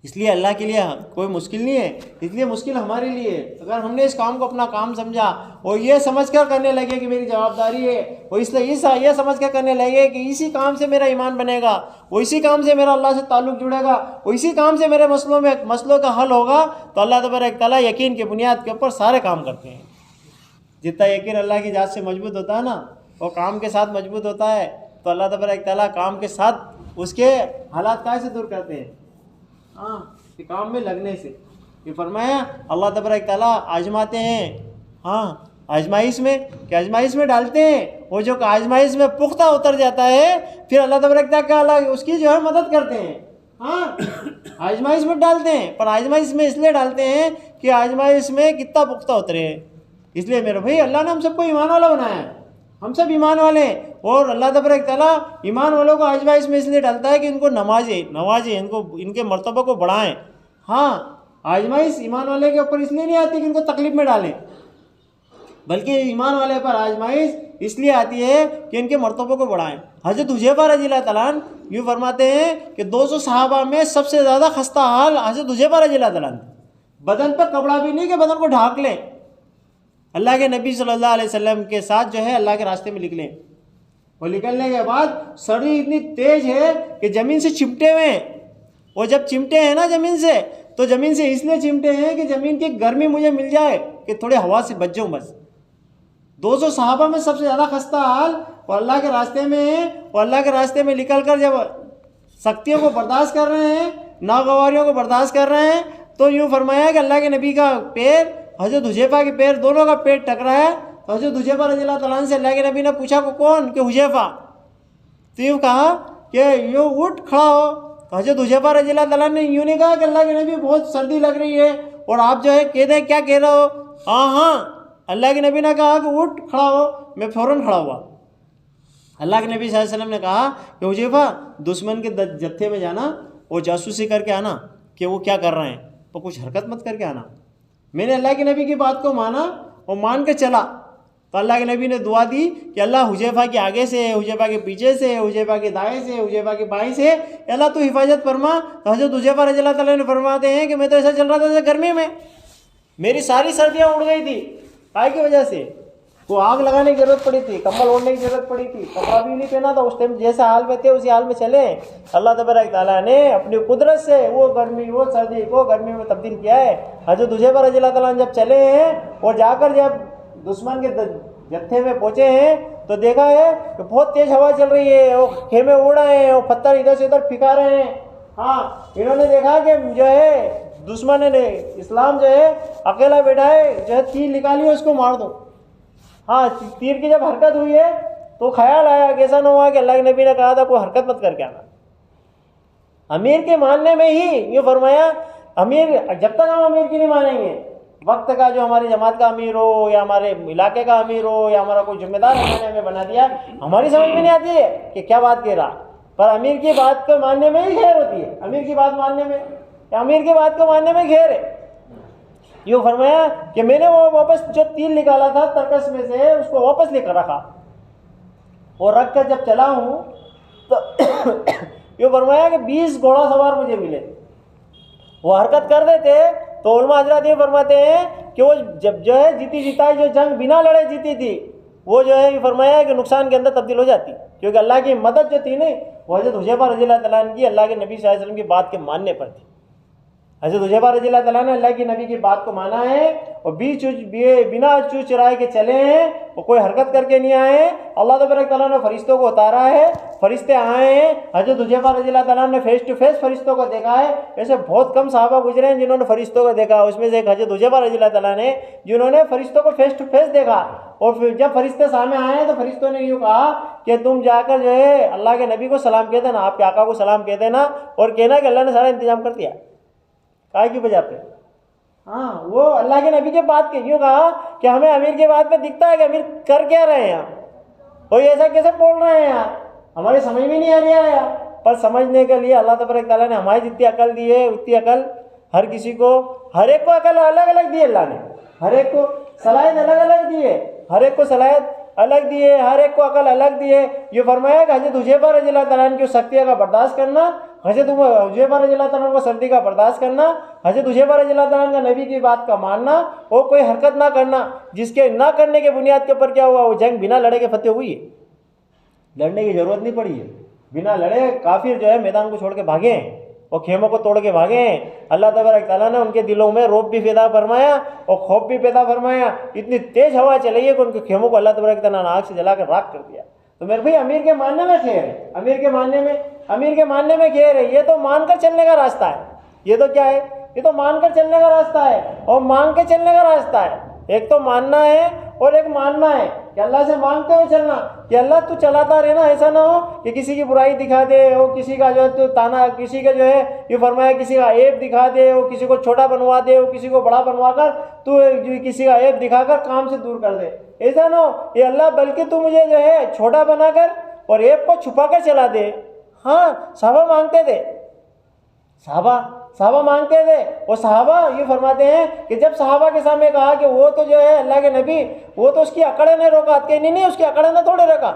B: इसलिए अल्लाह के लिए कोई मुश्किल नहीं है, इसलिए मुश्किल हमारे लिए है। अगर हमने इस काम को अपना काम समझा और ये समझ कर करने लगे कि मेरी जवाबदारी है, और इसलिए ये समझ कर करने लगे कि इसी काम से मेरा ईमान बनेगा, वो इसी काम से मेरा अल्लाह से ताल्लुक़ जुड़ेगा, वो इसी काम से मेरे मसलों का हल होगा, तो अल्लाह तबारक तआला यकीन की बुनियाद के ऊपर सारे काम करते हैं। जितना यकीन अल्लाह की जात से मजबूत होता है ना, वो काम के साथ मजबूत होता है, तो अल्लाह तबारक तआला काम के साथ उसके हालात कैसे दूर करते हैं। हाँ, काम में लगने से। ये फरमाया अल्लाह तबारक तआला आजमाते हैं। हाँ, आजमाइश में डालते हैं। वो जो आजमाइश में पुख्ता उतर जाता है, फिर अल्लाह तबारक तआला उसकी जो है मदद करते हैं। हाँ, आजमाइश में डालते हैं, पर आजमाइश में इसलिए डालते हैं कि आजमाइश में कितना पुख्ता उतरे। इसलिए मेरे भाई अल्लाह ने हम सबको ईमान वाला बनाया है, हम सब ईमान वाले हैं। और अल्लाह तबारक तआला ईमान वालों को आजमाइश में इसलिए डालता है कि इनको नवाजे, इनके मर्तबा को बढ़ाएं। हाँ, आजमाइश ईमान वाले के ऊपर इसलिए नहीं आती कि इनको तकलीफ में डालें, बल्कि ईमान वाले पर आजमाइश इसलिए आती है कि इनके मर्तबे को बढ़ाएं। हज़रत हुज़ैफा रज़ियल्लाहु तआला अन्हु यूँ फरमाते हैं कि 200 सहाबा में सबसे ज़्यादा खस्ता हाल हज़रत हुज़ैफा रज़ियल्लाहु तआला अन्हु। बदन पर कपड़ा भी नहीं कि बदन को ढाक लें। अल्लाह के नबी सल्लल्लाहु अलैहि वसल्लम के साथ जो है अल्लाह के रास्ते में निकले, और निकलने के बाद सर्दी इतनी तेज़ है कि ज़मीन से चिमटे हुए हैं। वो जब चिमटे हैं ना ज़मीन से, तो ज़मीन से इसलिए चिमटे हैं कि ज़मीन की गर्मी मुझे मिल जाए, कि थोड़ी हवा से बच जाऊँ बस। 200 सहाबा में सबसे ज़्यादा खस्ता हाल और अल्लाह के रास्ते में है। और अल्लाह के रास्ते में निकल कर जब सख्तियों को बर्दाश्त कर रहे हैं, नागवारियों को बर्दाश्त कर रहे हैं, तो यूँ फरमाया कि अल्लाह के नबी का पैर हज़रत हुज़ैफा के पैर दोनों का पेट टकराया। तो हज़रत हुज़ैफा रज़ियल्लाहु तआला अन्हु से अल्लाह के नबी ने पूछा को कौन? कि हुज़ैफा। तो यूँ कहा कि यूँ उठ खड़ा हो। तो हज़रत हुज़ैफा रज़ियल्लाहु तआला ने यूँ नहीं कहा कि अल्लाह के नबी बहुत सर्दी लग रही है और आप जो है कह दें क्या कह रहे हो। हाँ, अल्लाह के नबी ने कहा कि उठ खड़ा हो। मैं फ़ौरन खड़ा हुआ। अल्लाह के नबी सल्लल्लाहु अलैहि वसल्लम ने कहा कि हुज़ैफा दुश्मन के जत्थे में जाना और जासूसी करके आना कि वो क्या कर रहे हैं, तो कुछ हरकत मत करके आना। मैंने अल्लाह के नबी की बात को माना और मान के चला। तो अल्लाह के नबी ने दुआ दी कि अल्लाह हुज़ैफा के आगे से, हुज़ैफा के पीछे से, हुज़ैफा के दाएं से, हुज़ैफा के बाएं से, अल्लाह तू हिफाजत फरमा। तो हज़रत हुज़ैफा रज़ियल्लाहु तआला ने फरमाते हैं कि मैं तो ऐसा चल रहा था जैसे गर्मी में मेरी सारी सर्दियाँ उड़ गई थी। काय की वजह से? वो आग लगाने की ज़रूरत पड़ी थी, कंबल ओढ़ने की ज़रूरत पड़ी थी, कपड़ा भी नहीं पहना था उस टाइम। जैसे हाल में थे उसी हाल में चले। अल्लाह तबारक तआला ने अपनी कुदरत से वो सर्दी को गर्मी में तब्दील किया है। हज़रत हुज़ैफा रज़ियल्लाहु तआला जब चले हैं और जाकर जब दुश्मन के जत्थे में पहुंचे हैं तो देखा है कि बहुत तेज हवा चल रही है, वो खेमे उड़ रहे हैं, वो पत्थर इधर से उधर फिका रहे हैं। हाँ, इन्होंने देखा कि जो है दुश्मन ने इस्लाम जो है अकेला बैठा है, जो है तीर निकाली उसको मार दो। हाँ, तीर की जब हरकत हुई है तो ख्याल आया कि ऐसा ना हुआ कि अल्लाह के नबी ने कहा था कोई हरकत मत करके आना। अमीर के मानने में ही ये फरमाया, अमीर जब तक हम अमीर की नहीं मानेंगे, वक्त का जो हमारी जमात का अमीर हो या हमारे इलाके का अमीर हो या हमारा कोई जिम्मेदार हमने हमें बना दिया, हमारी समझ में नहीं आती है कि क्या बात कह रहा, पर अमीर की बात को मानने में ही खैर होती है। अमीर की बात मानने में, अमीर की बात को मानने में खैर है। यूँ फरमाया कि मैंने वो वापस जो तीर निकाला था तरकस में से उसको वापस लेकर रखा और रख कर जब चला हूँ तो यूँ फरमाया कि 20 घोड़ा सवार मुझे मिले। वो हरकत कर देते तो उलमा हजरात ये फरमाते हैं कि वो जब जो है जीती जिताई जो जंग बिना लड़े जीती थी, वो जो है ये फरमाया कि नुकसान के अंदर तब्दील हो जाती, क्योंकि अल्लाह की मदद जो थी ना वो हज़रत हुज़ैफा रज़ियल्लाहु तआला अन्हु की अल्लाह के नबी सल्लल्लाहु अलैहि वसल्लम की बात के मानने पर थी। हज़रत हुज़ैफा रज़ियल्लाहु तआला ने अल्लाह की नबी की बात को माना है और बिना चूज चुराए के चले हैं, वो कोई हरकत करके नहीं आए हैं। अल्लाह तबारक तआला ने फरिश्तों को उतारा है, फरिश्ते आए हैं। हज़रत हुज़ैफा रज़ियल्लाहु तआला ने फेस टू फेस फरिश्तों को देखा है। ऐसे बहुत कम सहाबा गुजरे हैं जिन्होंने फरिश्तों को देखा, उसमें से एक हज़रत हुज़ैफा रज़ियल्लाहु तआला ने जिन्होंने फरिश्तों को फेस टू फेस देखा। और फिर जब फरिश्ते सामने आए तो फरिश्तों ने यूँ कहा कि तुम जाकर जो है अल्लाह के नबी को सलाम कह देना, आपके आका को सलाम कह देना और कहना कि अल्लाह ने सारा इंतजाम कर दिया। काय की वजह पे? हाँ, वो अल्लाह के नबी के बात के यूँ कहा कि हमें अमीर के बात पे दिखता है कि अमीर कर क्या रहे हैं यहाँ, कोई ऐसा कैसे बोल रहे हैं यार, हमारी समझ में नहीं आ रही है यार। पर समझने के लिए अल्लाह तबारक तआला ने हमारी जितनी अकल दी है उतनी अकल हर किसी को, हर एक को अकल अलग अलग दी है। अल्लाह ने हर एक को सलाहियत अलग अलग दी है, हर एक को सलाहियत अलग दी है, हर एक को अकल अलग दी है। ये फरमाया कि हज़रत हुज़ैफा रज़ियल्लाहु तआला अन्हु की सख्तियों का बर्दाश्त करना, हज़रत हुज़ैफा रज़ियल्लाहु तआला अन्हु को सर्दी का बर्दाश्त करना, हज़रत हुज़ैफा रज़ियल्लाहु तआला अन्हु का नबी की बात का मानना और कोई हरकत ना करना, जिसके ना करने के बुनियाद के ऊपर क्या हुआ, वो जंग बिना लड़े के फतेह हुई है। लड़ने की ज़रूरत नहीं पड़ी है, बिना लड़े काफिर जो है मैदान को छोड़ के भागे हैं और खेमों को तोड़ के भागे हैं। अल्लाह तबारक तआला ने उनके दिलों में रौब भी पैदा फरमाया और खौफ भी पैदा फरमाया। इतनी तेज हवा चली है कि उनके खेमों को अल्लाह तबारक तआला ने आग से जलाकर राख कर दिया। तो मेरे भाई अमीर के मानने में खैर है, अमीर के मानने में खैर है। ये तो मानकर चलने का रास्ता है, ये तो क्या है, ये तो मानकर चलने का रास्ता है और मांग के चलने का रास्ता है। एक तो मानना है और एक मानना है कि अल्लाह से मांगते हुए चलना कि अल्लाह तू चलाता रहना, ऐसा ना हो कि किसी की बुराई दिखा दे, वो किसी का जो है तो ताना, किसी का जो है ये फरमाया किसी का ऐब दिखा दे, वो किसी को छोटा बनवा दे, वो किसी को बड़ा बनवा कर तू किसी का ऐब दिखाकर काम से दूर कर दे। ऐसा ना हो ये अल्लाह, बल्कि तू मुझे जो है छोटा बनाकर और ऐब को छुपा कर चला दे। हाँ, सहाबा मांगते थे, सहाबा मांगते थे। और सहाबा ये फरमाते हैं कि जब सहाबा के सामने कहा कि वो तो जो है अल्लाह के नबी, वो तो उसकी अकड़ ने रोका, कि नहीं उसकी अकड़ ने थोड़े रोका,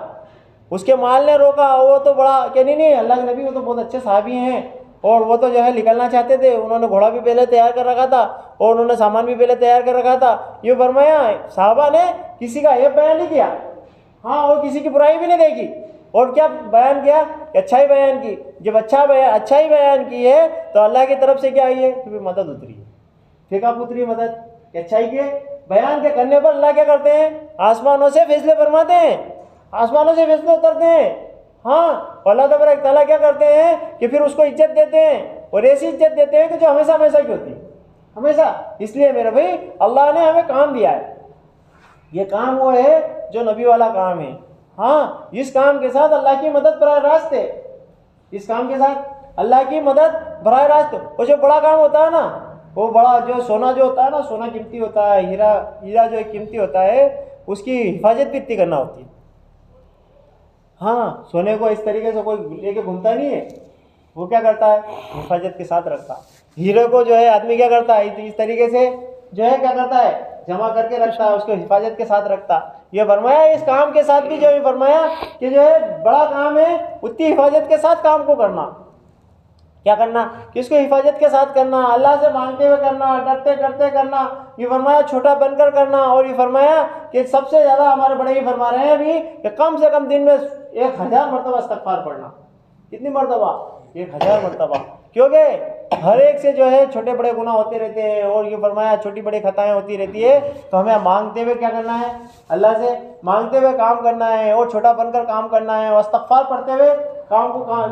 B: उसके माल ने रोका, वो तो बड़ा कि नहीं अल्लाह के नबी वो तो बहुत अच्छे सहाबी हैं और वो तो जो है निकलना चाहते थे, उन्होंने घोड़ा भी पहले तैयार कर रखा था और उन्होंने सामान भी पहले तैयार कर रखा था। ये फरमाया सहाबा ने किसी का ऐब बयान नहीं किया, हाँ, और किसी की बुराई भी नहीं देखी और क्या बयान किया, अच्छाई बयान की। जब अच्छाई बयान की है तो अल्लाह की तरफ से क्या आई है, फिर मदद उतरी है, फिर कब उतरी मदद, अच्छाई के बयान के करने पर अल्लाह क्या करते हैं, आसमानों से फैसले फरमाते हैं, आसमानों से फैसले उतरते हैं। हाँ, अल्लाह तबारक तआला क्या करते हैं कि फिर उसको इज्जत देते हैं और ऐसी इज्जत देते हैं कि जो हमेशा हमेशा की होती है, हमेशा। इसलिए मेरे भाई अल्लाह ने हमें काम दिया है, ये काम वो है जो नबी वाला काम है। हाँ, इस काम के साथ अल्लाह की मदद बराह रास्त है, इस काम के साथ अल्लाह की मदद बराह रास्त। और जो बड़ा काम होता है ना, वो बड़ा जो सोना जो होता है ना, सोना कीमती होता है, हीरा जो कीमती होता है, उसकी हिफाजत भी इतनी करना होती है। हाँ, सोने को इस तरीके से कोई लेके घूमता नहीं है, वो क्या करता है, हिफाजत के साथ रखता है। हीरे को जो है आदमी क्या करता है, इस तरीके से जो है क्या करता है, जमा करके रखता है, उसको हिफाजत के साथ रखता। ये फरमाया इस काम के साथ भी जो है फरमाया कि जो है बड़ा काम है उतनी हिफाजत के साथ काम को करना। क्या करना, किसको हिफाजत के साथ करना, अल्लाह से मांगते हुए करना, डरते डरते करना। ये फरमाया छोटा बनकर करना। और ये फरमाया कि सबसे ज़्यादा हमारे बड़े ये फरमा रहे हैं अभी कि कम से कम दिन में 1000 मरतबा इस्तग़फ़ार पढ़ना। कितनी मरतबा, 1000 मरतबा। क्योंकि हर एक से जो है छोटे बड़े गुनाह होते रहते हैं, और ये फरमाया छोटी बड़ी खताएं होती रहती है, तो हमें मांगते हुए क्या करना है, अल्लाह से मांगते हुए काम करना है, और छोटा बनकर काम करना है, और इस्तग़फ़ार पढ़ते हुए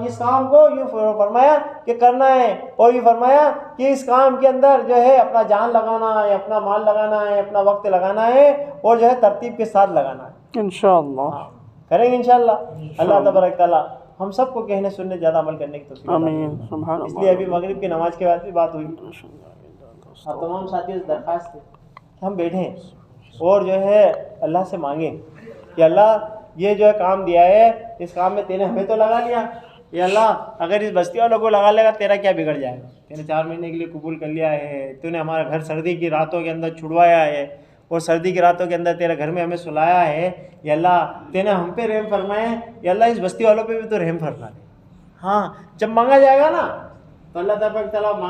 B: इस काम को यूँ फरमाया कि करना है, और ये फरमाया कि इस काम के अंदर जो है अपना जान लगाना है, अपना माल लगाना है, अपना वक्त लगाना है, और जो है तरतीब के साथ लगाना है।
C: इंशाअल्लाह
B: करेंगे इंशाअल्लाह। अल्लाह तबारक तआला हम सबको कहने सुनने ज़्यादा अमल करने की तौफीक अता
C: आमीन
B: फरमाए।
C: सुभान
B: इसलिए अभी मगरिब की नमाज के बाद भी बात हुई,
C: अल्लाह।
B: आप तमाम साथियों से दरख्वास्त है कि हम बैठें और जो है अल्लाह से मांगें कि अल्लाह ये जो है काम दिया है, इस काम में तेने हमें तो लगा लिया, ये अल्लाह अगर इस बस्ती वालों को लगा लेगा तेरा क्या बिगड़ जाएगा। तेने 4 महीने के लिए कबूल कर लिया है, तूने हमारा घर सर्दी की रातों के अंदर छुड़वाया है, और सर्दी की रातों के अंदर तेरे घर में हमें सुलाया है। या अल्लाह तेने हम पे रहम फरमाए, या अल्लाह इस बस्ती वालों पे भी तो रहम फरमा दे। हाँ, जब मांगा जाएगा ना तो अल्लाह तबारक तआला